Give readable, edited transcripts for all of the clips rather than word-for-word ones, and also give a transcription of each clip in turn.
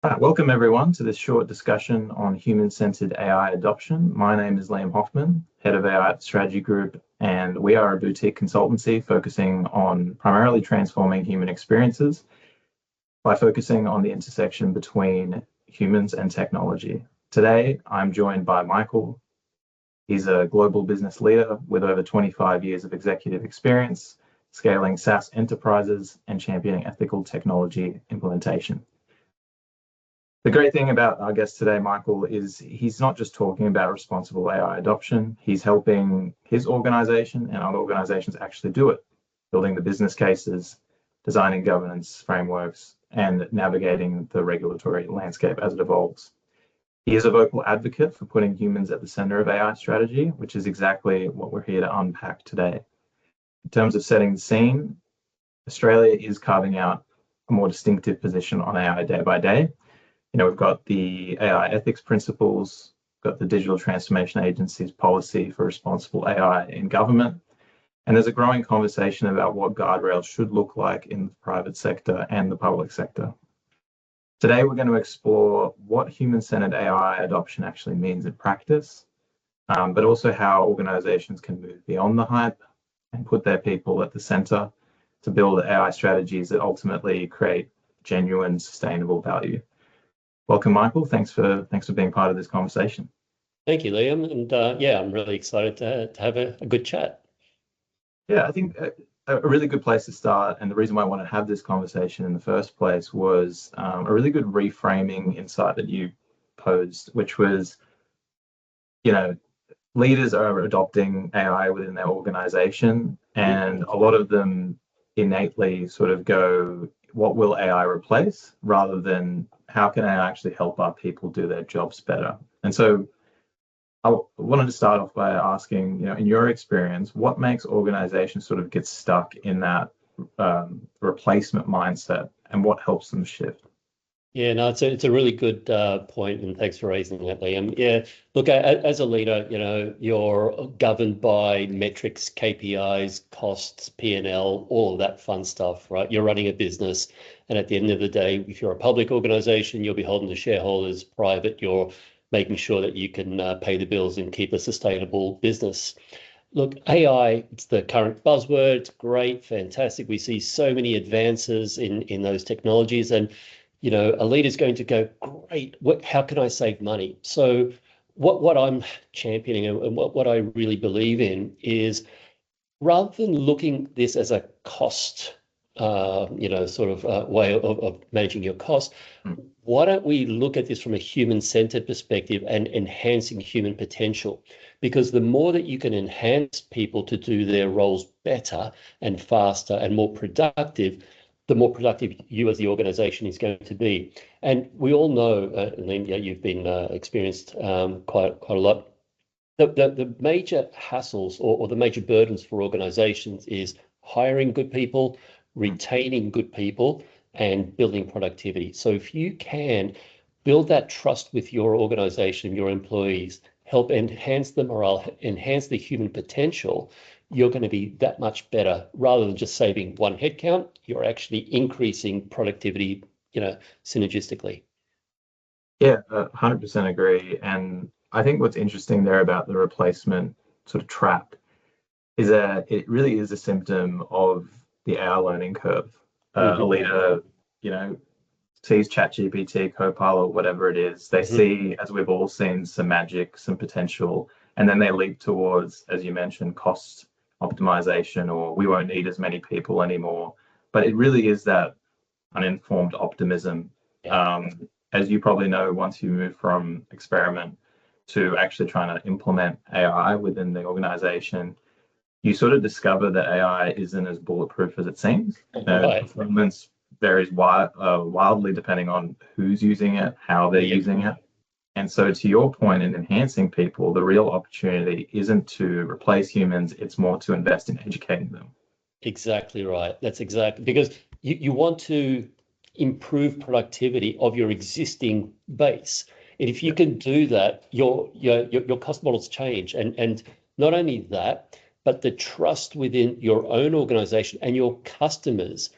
Welcome everyone to this short discussion on human-centered AI adoption. My name is Liam Hoffman, Head of AI at the Strategy Group, and we are a boutique consultancy focusing on primarily transforming human experiences by focusing on the intersection between humans and technology. Today, I'm joined by Michael. He's a global business leader with over 25 years of executive experience, scaling SaaS enterprises and championing ethical technology implementation. The great thing about our guest today, Michael, is he's not just talking about responsible AI adoption, he's helping his organization and other organizations actually do it, building the business cases, designing governance frameworks, and navigating the regulatory landscape as it evolves. He is a vocal advocate for putting humans at the center of AI strategy, which is exactly what we're here to unpack today. In terms of setting the scene, Australia is carving out a more distinctive position on AI day by day. We've got the AI ethics principles, got the Digital Transformation Agency's policy for responsible AI in government, and there's a growing conversation about what guardrails should look like in the private sector and the public sector. Today, we're going to explore what human-centered AI adoption actually means in practice, but also how organizations can move beyond the hype and put their people at the center to build AI strategies that ultimately create genuine, sustainable value. Welcome, Michael. Thanks for being part of this conversation. Thank you, Liam. And I'm really excited to have a good chat. Yeah, I think a really good place to start, and the reason why I wanted to have this conversation in the first place was a really good reframing insight that you posed, which was, leaders are adopting AI within their organization, and a lot of them innately sort of go, what will AI replace, rather than how can AI actually help our people do their jobs better? And so I wanted to start off by asking, in your experience, what makes organizations sort of get stuck in that replacement mindset, and what helps them shift? Yeah, no, it's a really good point, and thanks for raising that, Liam. Yeah, look, as a leader, you're governed by metrics, KPIs, costs, P&L, all of that fun stuff, right? You're running a business, and at the end of the day, if you're a public organization, you're beholden to shareholders. Private, you're making sure that you can pay the bills and keep a sustainable business. Look, AI, it's the current buzzword. It's great, fantastic. We see so many advances in those technologies, and a leader's going to go, great, how can I save money? So what I'm championing and what I really believe in is, rather than looking this as a cost, way of managing your cost, why don't we look at this from a human-centered perspective and enhancing human potential? Because the more that you can enhance people to do their roles better and faster and more productive, the more productive you as the organization is going to be. And we all know, Liam, you've been experienced quite a lot. The major hassles or the major burdens for organizations is hiring good people, retaining good people, and building productivity. So if you can build that trust with your organization, your employees, help enhance the morale, enhance the human potential, you're going to be that much better. Rather than just saving one headcount, you're actually increasing productivity, synergistically. Yeah, 100% agree. And I think what's interesting there about the replacement sort of trap is that it really is a symptom of the AI learning curve. A leader, sees ChatGPT, Copilot, whatever it is, they see, as we've all seen, some magic, some potential, and then they leap towards, as you mentioned, cost optimization, or we won't need as many people anymore. But it really is that uninformed optimism. As you probably know, once you move from experiment to actually trying to implement AI within the organization, you sort of discover that AI isn't as bulletproof as it seems. Performance varies wildly depending on who's using it, how they're using it. And so to your point in enhancing people, the real opportunity isn't to replace humans, it's more to invest in educating them. Exactly right. That's exactly, because you want to improve productivity of your existing base. And if you can do that, your cost models change. And not only that, but the trust within your own organization and your customers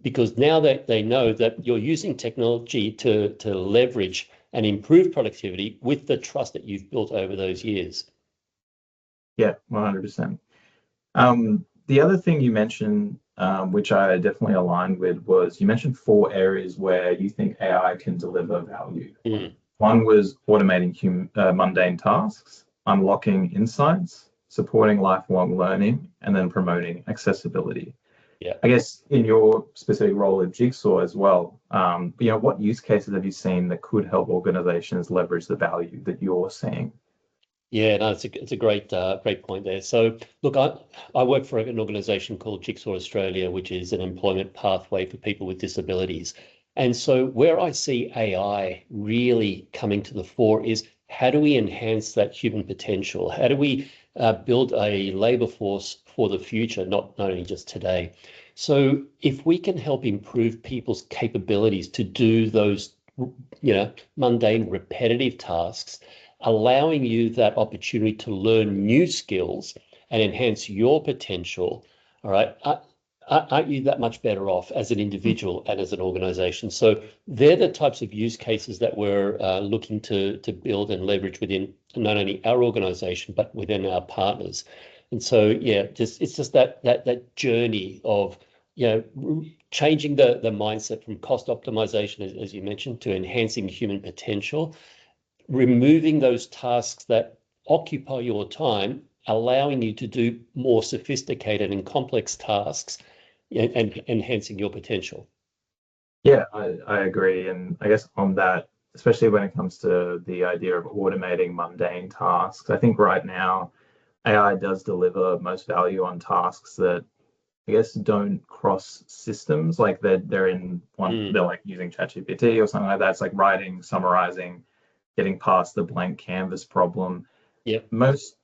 because now that they know that you're using technology to leverage and improve productivity with the trust that you've built over those years. Yeah, 100%. The other thing you mentioned, which I definitely aligned with, was you mentioned 4 areas where you think AI can deliver value. One was automating mundane tasks, unlocking insights, supporting lifelong learning, and then promoting accessibility. Yeah. I guess in your specific role at Jigsaw as well, what use cases have you seen that could help organizations leverage the value that you're seeing? Yeah, no, it's a great point there. So look, I work for an organization called Jigsaw Australia, which is an employment pathway for people with disabilities. And so where I see AI really coming to the fore is how do we enhance that human potential? How do we build a labor force for the future, not only just today? So if we can help improve people's capabilities to do those, mundane, repetitive tasks, allowing you that opportunity to learn new skills and enhance your potential, all right, aren't you that much better off as an individual and as an organization? So they're the types of use cases that we're looking to build and leverage within not only our organization, but within our partners. And so, yeah, it's just that journey of, changing the mindset from cost optimization, as you mentioned, to enhancing human potential, removing those tasks that occupy your time, allowing you to do more sophisticated and complex tasks, and enhancing your potential. Yeah, I agree. And I guess on that, especially when it comes to the idea of automating mundane tasks, I think right now AI does deliver most value on tasks that I guess don't cross systems. Like they're in one, they're like using ChatGPT or something like that. It's like writing, summarizing, getting past the blank canvas problem. Yep. Most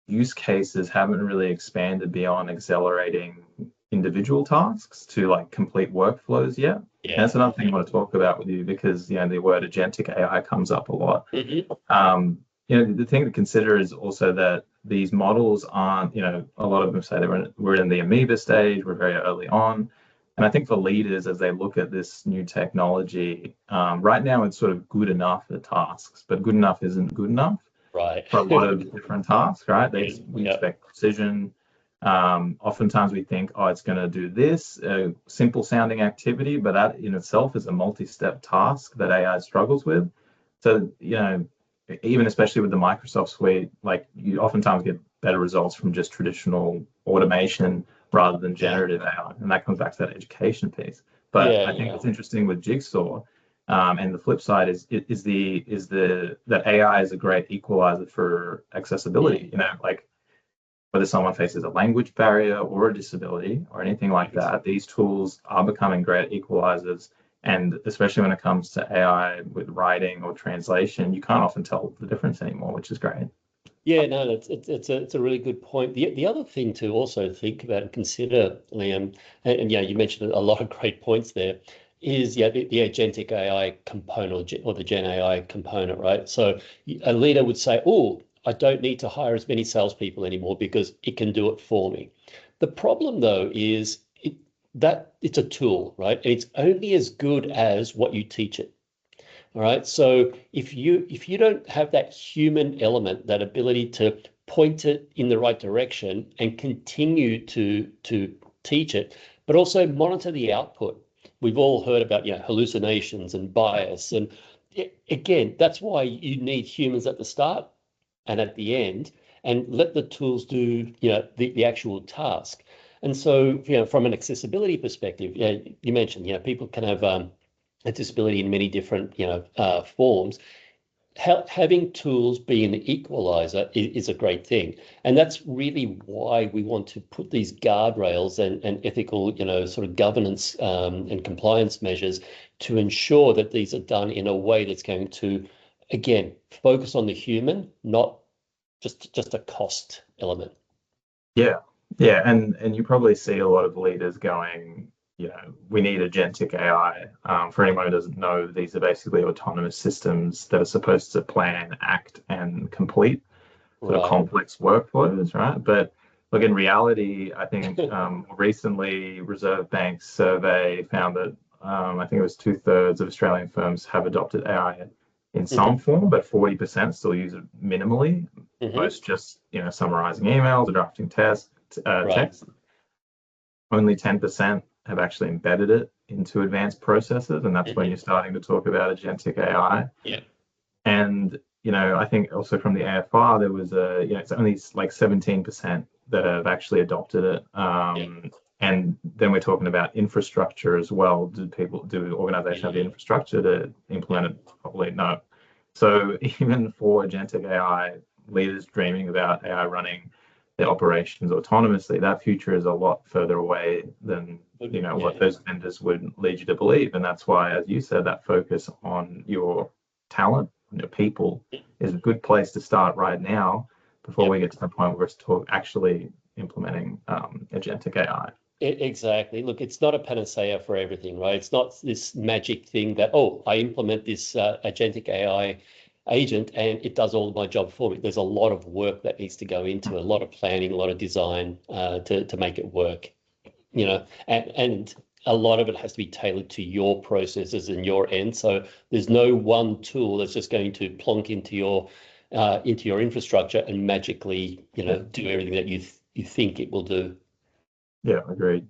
use cases haven't really expanded beyond accelerating individual tasks to like complete workflows yet. Yeah. And that's another thing I want to talk about with you because the word agentic AI comes up a lot. The thing to consider is also that these models aren't, a lot of them say we're in the amoeba stage, we're very early on. And I think for leaders, as they look at this new technology, right now it's sort of good enough for tasks, but good enough isn't good enough. Right. For a lot of different tasks, right? We expect precision. Oftentimes we think, it's going to do this simple sounding activity, but that in itself is a multi-step task that AI struggles with. So, even especially with the Microsoft suite, like you oftentimes get better results from just traditional automation rather than generative AI. And that comes back to that education piece. But I think it's interesting with Jigsaw. And the flip side is that AI is a great equalizer for accessibility. Like whether someone faces a language barrier or a disability or anything like that, these tools are becoming great equalizers. And especially when it comes to AI with writing or translation, you can't often tell the difference anymore, which is great. Yeah, no, it's a really good point. The other thing to also think about and consider, Liam, and you mentioned a lot of great points there, is the agentic AI component or the Gen AI component, right? So a leader would say, "Oh, I don't need to hire as many salespeople anymore because it can do it for me." The problem, though, is that it's a tool, right? And it's only as good as what you teach it. All right. So if you don't have that human element, that ability to point it in the right direction and continue to teach it, but also monitor the output. We've all heard about hallucinations and bias, and again, that's why you need humans at the start and at the end, and let the tools do the actual task. And so from an accessibility perspective, you mentioned people can have a disability in many different forms. Having tools be an equalizer is a great thing, and that's really why we want to put these guardrails and ethical sort of governance and compliance measures to ensure that these are done in a way that's going to, again, focus on the human, not just a cost element. Yeah, and you probably see a lot of leaders going, we need agentic AI. For anyone who doesn't know, these are basically autonomous systems that are supposed to plan, act, and complete sort of complex workflows, right? But Look, in reality, I think recently Reserve Bank's survey found that I think it was 2/3 of Australian firms have adopted AI in some form, but 40% still use it minimally. Most just summarizing emails or drafting text. Only 10% have actually embedded it into advanced processes, and that's when you're starting to talk about agentic AI. Yeah. And I think also from the AFR there was it's only like 17% that have actually adopted it. And then we're talking about infrastructure as well. Do organizations have the infrastructure to implement it properly? No. So even for agentic AI leaders dreaming about AI running their operations autonomously, that future is a lot further away than what those vendors would lead you to believe. And that's why, as you said, that focus on your talent, your people, is a good place to start right now before we get to the point where it's actually implementing agentic AI. Exactly. Look, it's not a panacea for everything, right? It's not this magic thing that, oh, I implement this agentic AI agent and it does all of my job for me. There's a lot of work that needs to go into a lot of planning, a lot of design to make it work, and a lot of it has to be tailored to your processes and your end. So there's no one tool that's just going to plonk into your infrastructure and magically, do everything that you think it will do. Yeah, agreed.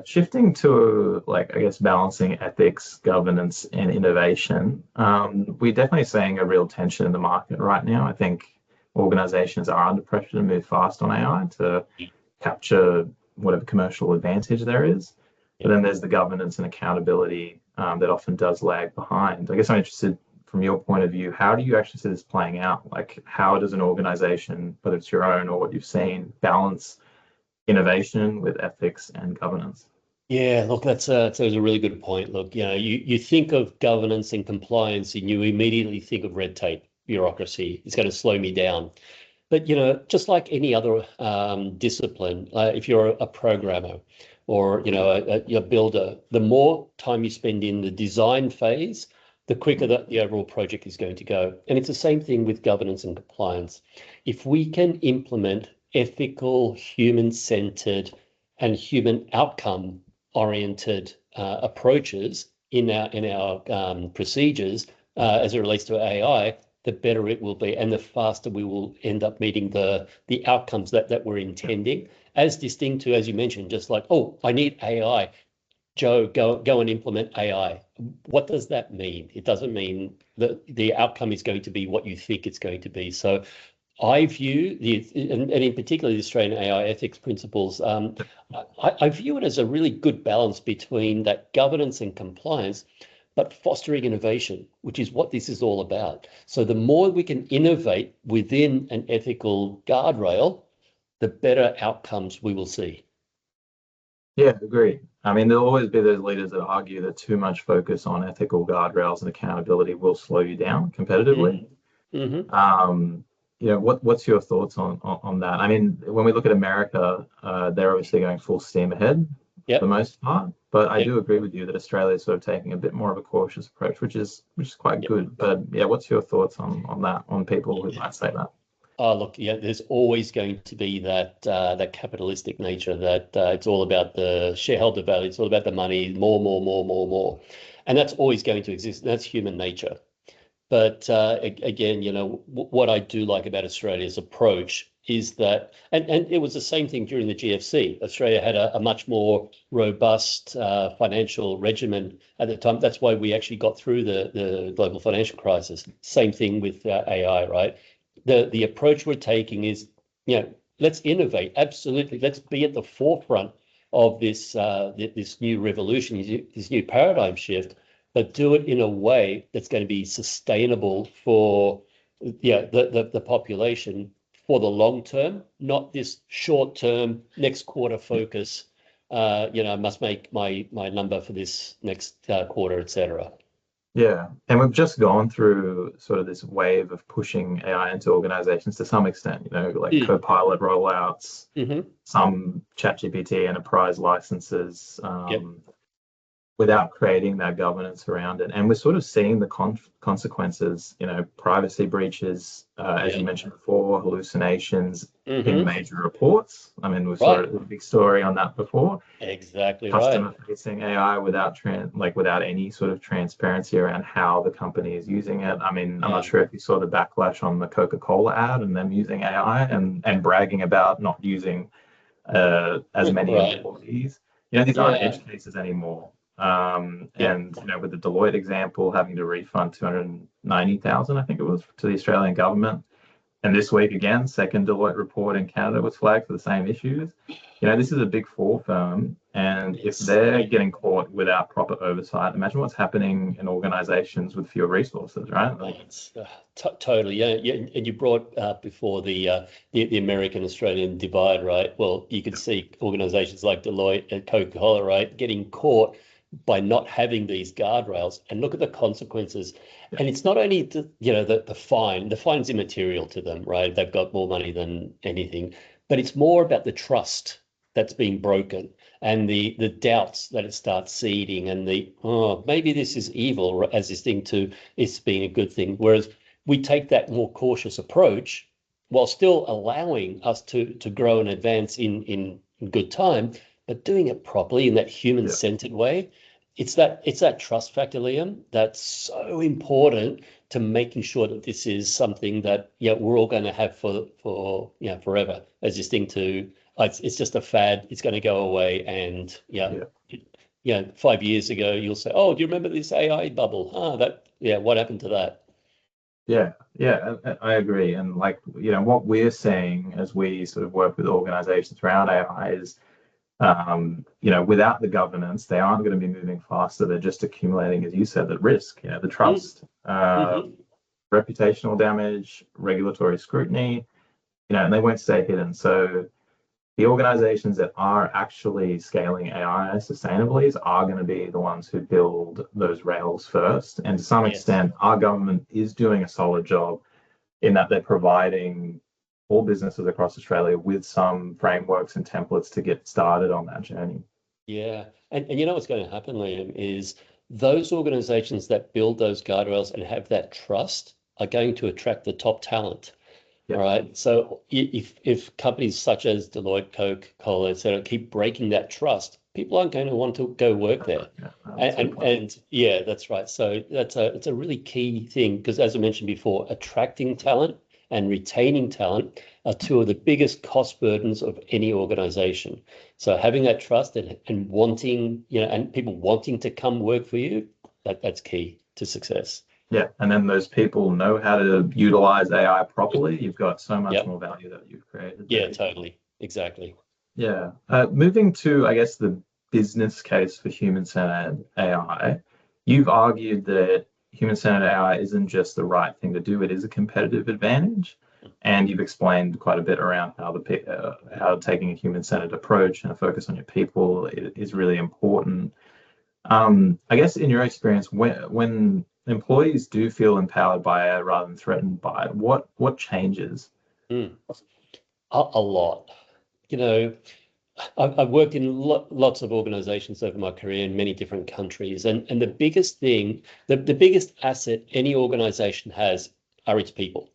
Shifting to I guess balancing ethics, governance, and innovation, we're definitely seeing a real tension in the market right now. I think organizations are under pressure to move fast on AI to capture whatever commercial advantage there is. But then there's the governance and accountability that often does lag behind. I guess I'm interested from your point of view, how do you actually see this playing out? How does an organization, whether it's your own or what you've seen, balance innovation with ethics and governance? Yeah, look, that's a really good point. Look, you think of governance and compliance and you immediately think of red tape, bureaucracy. It's going to slow me down. But, just like any other discipline, if you're a programmer or, a builder, the more time you spend in the design phase, the quicker the overall project is going to go. And it's the same thing with governance and compliance. If we can implement ethical, human-centered, and human outcome-oriented approaches in our procedures as it relates to AI, the better it will be, and the faster we will end up meeting the outcomes that we're intending. As distinct to, as you mentioned, just like, oh, I need AI. Joe, go and implement AI. What does that mean? It doesn't mean that the outcome is going to be what you think it's going to be. So I view and in particular the Australian AI ethics principles, I view it as a really good balance between that governance and compliance, but fostering innovation, which is what this is all about. So the more we can innovate within an ethical guardrail, the better outcomes we will see. Yeah, agreed. I mean, there'll always be those leaders that argue that too much focus on ethical guardrails and accountability will slow you down competitively. What's your thoughts on that? I mean, when we look at America, they're obviously going full steam ahead for the most part. But I do agree with you that Australia is sort of taking a bit more of a cautious approach, which is quite good. But yeah, what's your thoughts on that, on people who might say that? Oh, look, there's always going to be that capitalistic nature that it's all about the shareholder value. It's all about the money, more. And that's always going to exist. That's human nature. But again, what I do like about Australia's approach is that, and it was the same thing during the GFC. Australia had a much more robust financial regimen at the time. That's why we actually got through the global financial crisis. Same thing with AI, right? The approach we're taking is, let's innovate. Absolutely. Let's be at the forefront of this new revolution, this new paradigm shift, but do it in a way that's going to be sustainable for the population for the long term, not this short term, next quarter focus. I must make my number for this next quarter, etc. Yeah, and we've just gone through sort of this wave of pushing AI into organizations to some extent, Copilot rollouts, some ChatGPT enterprise licenses. without creating that governance around it. And we're sort of seeing the consequences, privacy breaches, as you mentioned before, hallucinations in major reports. I mean, we saw a big story on that before. Exactly right. Customer-facing AI without any sort of transparency around how the company is using it. I mean, I'm not sure if you saw the backlash on the Coca-Cola ad and them using AI and bragging about not using as many employees. These aren't edge cases anymore. And with the Deloitte example, having to refund 290,000, I think it was, to the Australian government. And this week again, second Deloitte report in Canada was flagged for the same issues. This is a big four firm, and if they're getting caught without proper oversight, imagine what's happening in organizations with fewer resources, right? Totally, yeah. And you brought up before the American-Australian divide, right? Well, you could see organizations like Deloitte and Coca-Cola, right, getting caught by not having these guardrails, and look at the consequences. And it's not only the fine. The fine's immaterial to them, right? They've got more money than anything, but it's more about the trust that's being broken and the doubts that it starts seeding, and maybe this is evil as this thing to it's being a good thing. Whereas we take that more cautious approach while still allowing us to grow and advance in good time, but doing it properly in that human-centered way. It's that trust factor, Liam, that's so important to making sure that this is something that we're all going to have for forever. As this thing it's just a fad. It's going to go away, and 5 years ago you'll say, "Oh, do you remember this AI bubble? What happened to that?" Yeah, I agree. And what we're seeing as we sort of work with organizations around AI is, without the governance, they aren't going to be moving faster. They're just accumulating, as you said, the risk, the trust, reputational damage, regulatory scrutiny, and they won't stay hidden. So the organizations that are actually scaling AI sustainably are going to be the ones who build those rails first. And to some extent, our government is doing a solid job in that they're providing all businesses across Australia with some frameworks and templates to get started on that journey. Yeah. And what's going to happen, Liam, is those organizations that build those guardrails and have that trust are going to attract the top talent. All right. So if companies such as Deloitte, Coca-Cola, etc., keep breaking that trust, people aren't going to want to go work there. And that's right. So it's a really key thing, because as I mentioned before, attracting talent and retaining talent are two of the biggest cost burdens of any organization. So having that trust and wanting, and people wanting to come work for you, that's key to success. Yeah, and then those people know how to utilize AI properly. You've got so much more value that you've created. Yeah, totally. Exactly. Yeah. Moving to, I guess, the business case for human-centered AI, you've argued that human-centered AI isn't just the right thing to do, it is a competitive advantage. And you've explained quite a bit around how taking a human-centered approach and a focus on your people is really important. I guess in your experience, when employees do feel empowered by AI rather than threatened by it, what changes? A lot. I've worked in lots of organizations over my career in many different countries, and the biggest thing, the biggest asset any organization has are its people.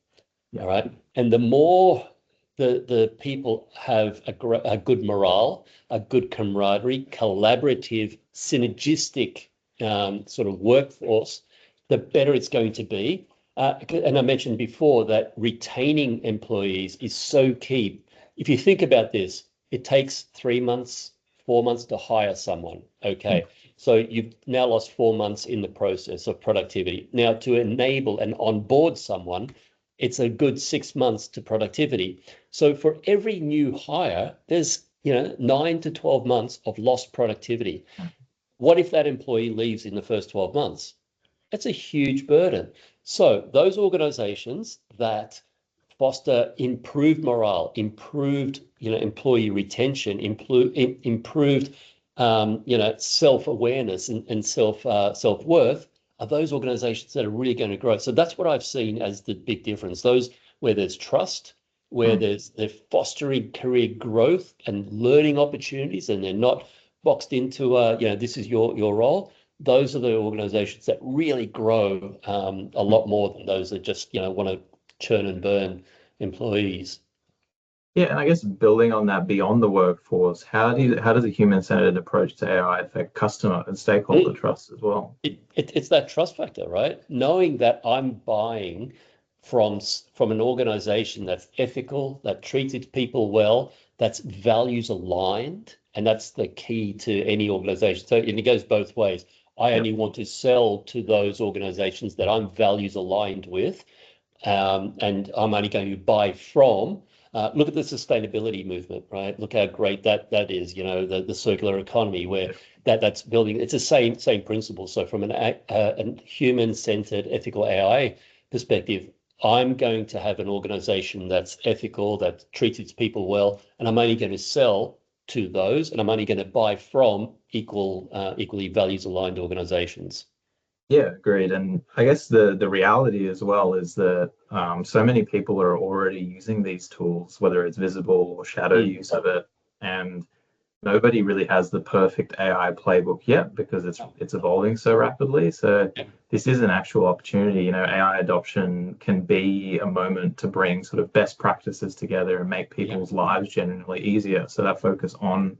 All right. And the more the people have a good morale, a good camaraderie, collaborative, synergistic sort of workforce, the better it's going to be. And I mentioned before that retaining employees is so key. If you think about this, it takes 3 months, 4 months to hire someone. Okay. So you've now lost 4 months in the process of productivity. Now, to enable and onboard someone, it's a good 6 months to productivity. So for every new hire, there's 9 to 12 months of lost productivity. What if that employee leaves in the first 12 months? That's a huge burden. So those organizations that foster improved morale, improved employee retention, improved self-awareness and self-worth are those organizations that are really going to grow. So that's what I've seen as the big difference. Those where there's trust, where they're fostering career growth and learning opportunities, and they're not boxed into this is your role. those are the organizations that really grow a lot more than those that just, want to churn and burn employees. Yeah, and I guess building on that beyond the workforce, how does a human-centered approach to AI affect customer and stakeholder trust as well? It's that trust factor, right? Knowing that I'm buying from an organization that's ethical, that treats its people well, that's values aligned, and that's the key to any organization. So, and it goes both ways. I only want to sell to those organizations that I'm values aligned with, and I'm only going to buy from. Look at the sustainability movement, right? Look how great that is. The circular economy, where that's building. It's the same principle. So from a human-centered ethical AI perspective, I'm going to have an organization that's ethical, that treats its people well, and I'm only going to sell to those, and I'm only going to buy from equally values-aligned organizations. Yeah, agreed. And I guess the reality as well is that so many people are already using these tools, whether it's visible or shadow use of it, and nobody really has the perfect AI playbook yet because it's evolving so rapidly. So this is an actual opportunity. AI adoption can be a moment to bring sort of best practices together and make people's lives genuinely easier. So that focus on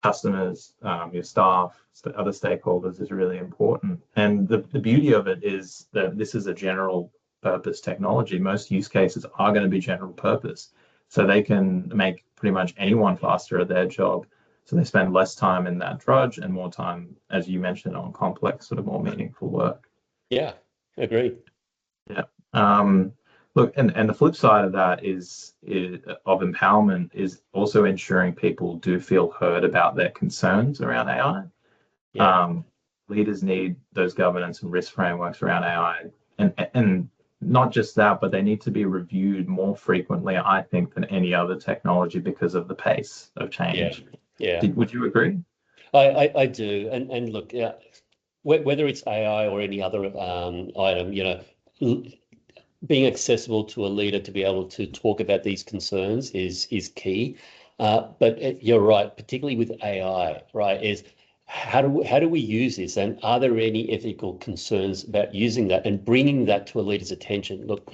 customers, your staff, other stakeholders is really important. And the beauty of it is that this is a general purpose technology. Most use cases are going to be general purpose. So they can make pretty much anyone faster at their job. So they spend less time in that drudge and more time, as you mentioned, on complex, sort of more meaningful work. Yeah, agreed. Yeah. Look, and the flip side of that is of empowerment is also ensuring people do feel heard about their concerns around AI. Yeah. Leaders need those governance and risk frameworks around AI, and not just that, but they need to be reviewed more frequently, I think, than any other technology because of the pace of change. Yeah. Would you agree? I do. And look, whether it's AI or any other item, being accessible to a leader to be able to talk about these concerns is key. But you're right, particularly with AI, right? Is how do we use this, and are there any ethical concerns about using that and bringing that to a leader's attention? Look,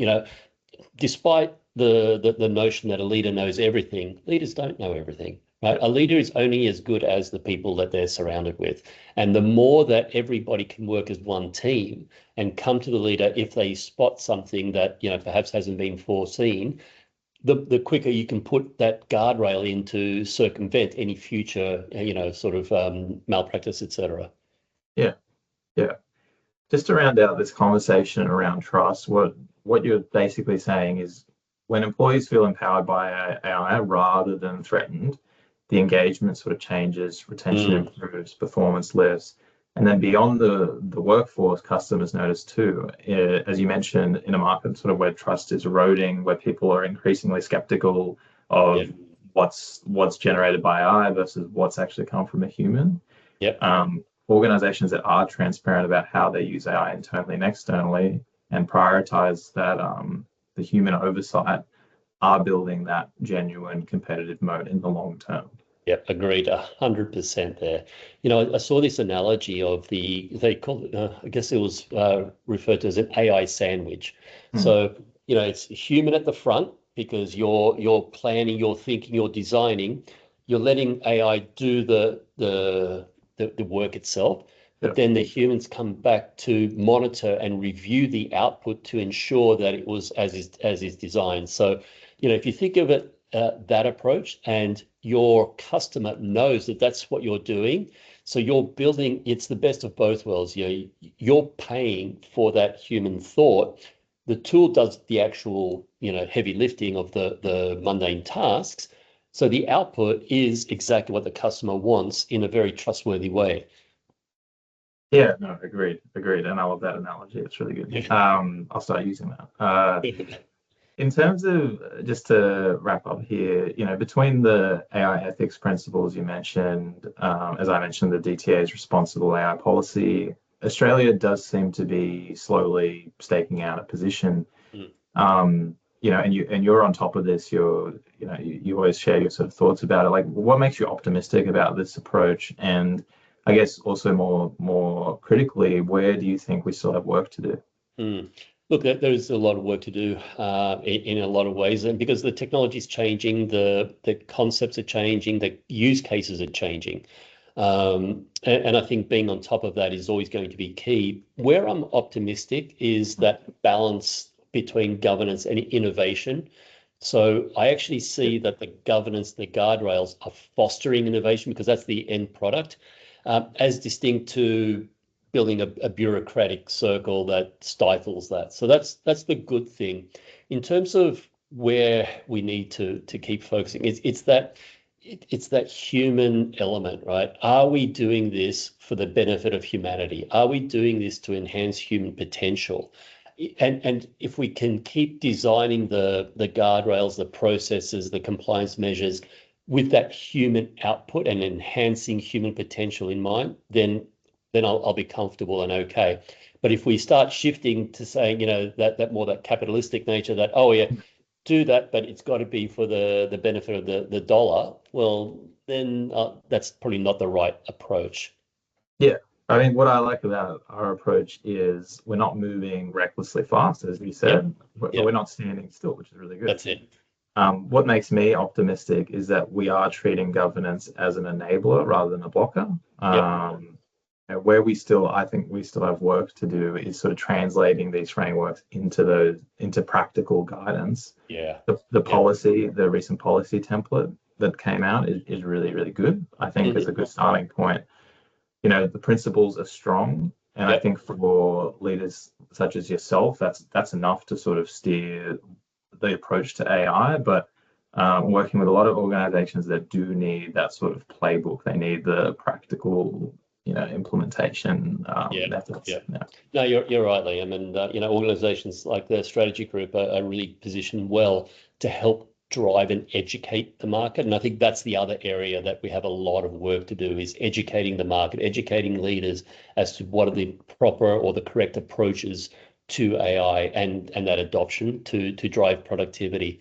despite the notion that a leader knows everything, leaders don't know everything. Right? A leader is only as good as the people that they're surrounded with. And the more that everybody can work as one team and come to the leader if they spot something that perhaps hasn't been foreseen, the quicker you can put that guardrail in to circumvent any future sort of malpractice, etc. Yeah, yeah. Just to round out this conversation around trust, what you're basically saying is when employees feel empowered by AI rather than threatened, the engagement sort of changes, retention improves, performance lifts. And then beyond the workforce, customers notice too, as you mentioned, in a market sort of where trust is eroding, where people are increasingly skeptical of what's generated by AI versus what's actually come from a human. Yep. Organizations that are transparent about how they use AI internally and externally and prioritize that the human oversight are building that genuine competitive moat in the long term. Yep, agreed, 100% there. I saw this analogy of they call it, I guess it was referred to as an AI sandwich. So, it's human at the front because you're planning, you're thinking, you're designing, you're letting AI do the work itself, but then the humans come back to monitor and review the output to ensure that it was as is designed. So, if you think of it that approach, and your customer knows that that's what you're doing, so you're building, it's the best of both worlds. You're paying for that human thought. The tool does the actual, heavy lifting of the mundane tasks. So the output is exactly what the customer wants in a very trustworthy way. Yeah, no, agreed. And I love that analogy. It's really good. I'll start using that. In terms of, just to wrap up here, between the AI ethics principles you mentioned, as I mentioned, the DTA's responsible AI policy, Australia does seem to be slowly staking out a position. And you're on top of this. You always share your sort of thoughts about it. Like, what makes you optimistic about this approach? And I guess also more critically, where do you think we still have work to do? Look, there's a lot of work to do in a lot of ways, and because the technology is changing, the concepts are changing, the use cases are changing. And I think being on top of that is always going to be key. Where I'm optimistic is that balance between governance and innovation. So I actually see that the governance, the guardrails are fostering innovation because that's the end product, as distinct to building a bureaucratic circle that stifles that. So that's the good thing. In terms of where we need to keep focusing, it's that human element, right? Are we doing this for the benefit of humanity? Are we doing this to enhance human potential? And if we can keep designing the guardrails, the processes, the compliance measures with that human output and enhancing human potential in mind, then I'll be comfortable and okay. But if we start shifting to saying, that capitalistic nature that, oh yeah, do that, but it's got to be for the benefit of the dollar, well, then that's probably not the right approach. Yeah. I mean, what I like about our approach is we're not moving recklessly fast, as you said, but we're not standing still, which is really good. That's it. What makes me optimistic is that we are treating governance as an enabler rather than a blocker. Where I think we still have work to do is sort of translating these frameworks into practical guidance. Yeah. The recent policy template that came out is really, really good. I think it's a good starting point. The principles are strong, and I think for leaders such as yourself, that's enough to sort of steer the approach to AI. But working with a lot of organizations that do need that sort of playbook, they need the practical, implementation methods. No, you're right, Liam. And organizations like the strategy group are really positioned well to help drive and educate the market. And I think that's the other area that we have a lot of work to do, is educating the market, educating leaders as to what are the proper or the correct approaches to AI and that adoption to drive productivity.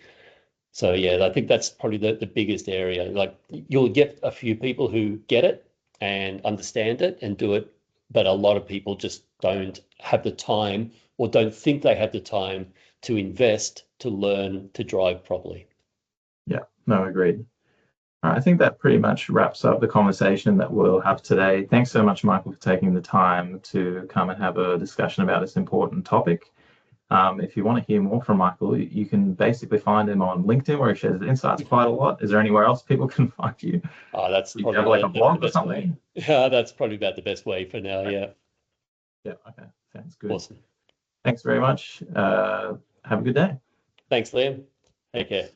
So yeah, I think that's probably the biggest area. Like, you'll get a few people who get it and understand it and do it, but a lot of people just don't have the time or don't think they have the time to invest, to learn, to drive properly. Yeah, no, agreed. All right, I think that pretty much wraps up the conversation that we'll have today. Thanks so much, Michael, for taking the time to come and have a discussion about this important topic. If you want to hear more from Michael, you can basically find him on LinkedIn, where he shares his insights quite a lot. Is there anywhere else people can find you? That's probably have like a blog or something? Yeah, that's probably about the best way for now. Yeah. Yeah. Okay. Sounds good. Awesome. Thanks very much. Have a good day. Thanks, Liam. Take care.